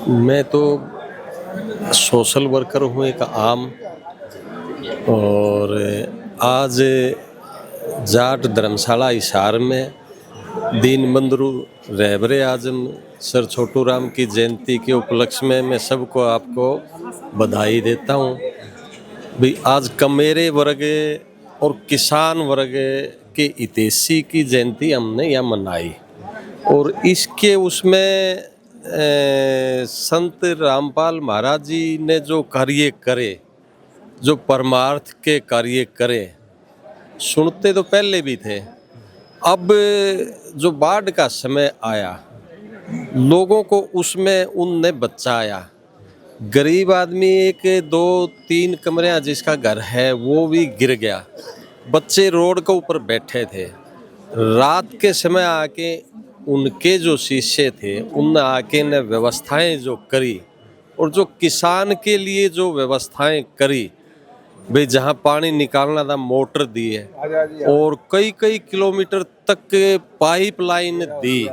मैं तो social worker हूँ एक आम। और आज जाट धर्मशाला हिसार में दीन बंधु रहबरे आजम सर छोटू राम की जयंती के उपलक्ष्य में मैं सबको आपको बधाई देता हूँ। भाई आज कमेरे वर्ग और किसान वर्ग के हितैषी की जयंती हमने यहाँ मनाई और इसके उसमें संत रामपाल महाराज जी ने जो कार्य करे, जो परमार्थ के कार्य करे, सुनते तो पहले भी थे। अब जो बाढ़ का समय आया, लोगों को उसमें उनने बचाया। गरीब आदमी एक दो तीन कमरे जिसका घर है वो भी गिर गया। बच्चे रोड के ऊपर बैठे थे। रात के समय आके उनके जो शिष्य थे उनने आके ने व्यवस्थाएं जो करी और जो किसान के लिए जो व्यवस्थाएं करी, भाई जहाँ पानी निकालना था मोटर दिए और कई कई किलोमीटर तक पाइप लाइन दी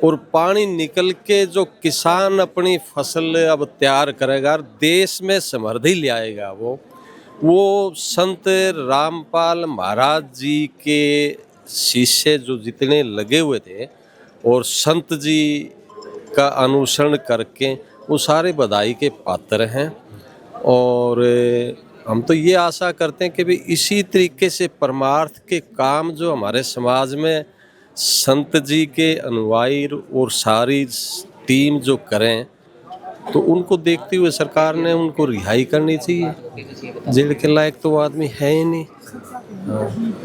और पानी निकल के जो किसान अपनी फसल अब तैयार करेगा और देश में समृद्धि ले आएगा, वो संत रामपाल महाराज जी के शिष्य जो जितने लगे हुए थे और संत जी का अनुसरण करके वो सारे बधाई के पात्र हैं। और हम तो ये आशा करते हैं कि भी इसी तरीके से परमार्थ के काम जो हमारे समाज में संत जी के अनुयायी और सारी टीम जो करें, तो उनको देखते हुए सरकार ने उनको रिहाई करनी चाहिए। जेल के लायक तो वो आदमी है ही नहीं।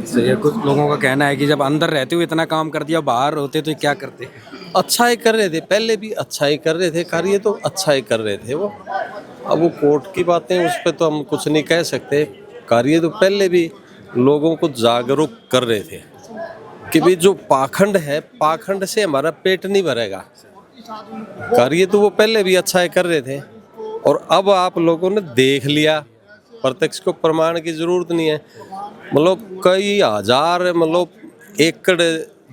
सही है। कुछ लोगों का कहना है कि जब अंदर रहते हुए इतना काम कर दिया, बाहर होते तो क्या करते। अच्छा ही कर रहे थे, पहले भी अच्छा ही कर रहे थे, कार्य तो अच्छा ही कर रहे थे वो। अब वो कोर्ट की बातें, उस पर तो हम कुछ नहीं कह सकते। कार्य तो पहले भी लोगों को जागरूक कर रहे थे कि भाई जो पाखंड है, पाखंड से हमारा पेट नहीं भरेगा। कार्य तो वो पहले भी अच्छा ही कर रहे थे और अब आप लोगों ने देख लिया। प्रत्यक्ष को प्रमाण की जरूरत नहीं है। मतलब कई हजार एकड़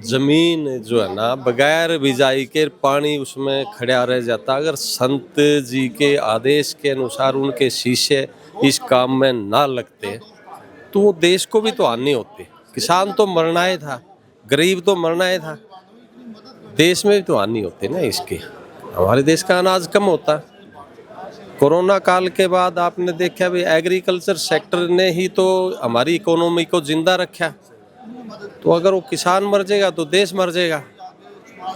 जमीन जो है ना, बगैर बिजाई के पानी उसमें खड़ा रह जाता। अगर संत जी के आदेश के अनुसार उनके शिष्य इस काम में ना लगते तो वो देश को भी तो हानि होती। किसान तो मरना ही था, गरीब तो मरना ही था, देश में भी तो हानि होती ना इसकी। हमारे देश का अनाज कम होता। कोरोना काल के बाद आपने देखा भी एग्रीकल्चर सेक्टर ने ही तो हमारी इकोनॉमी को जिंदा रखा। तो अगर वो किसान मर जाएगा तो देश मर जाएगा।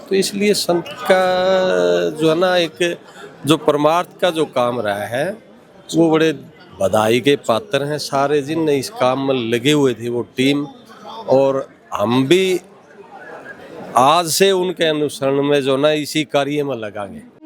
तो इसलिए संत का जो है ना, एक जो परमार्थ का जो काम रहा है वो बड़े बधाई के पात्र हैं सारे जिन इस काम में लगे हुए थे वो टीम। और हम भी आज से उनके अनुसरण में जो ना इसी कार्य में लगाएंगे।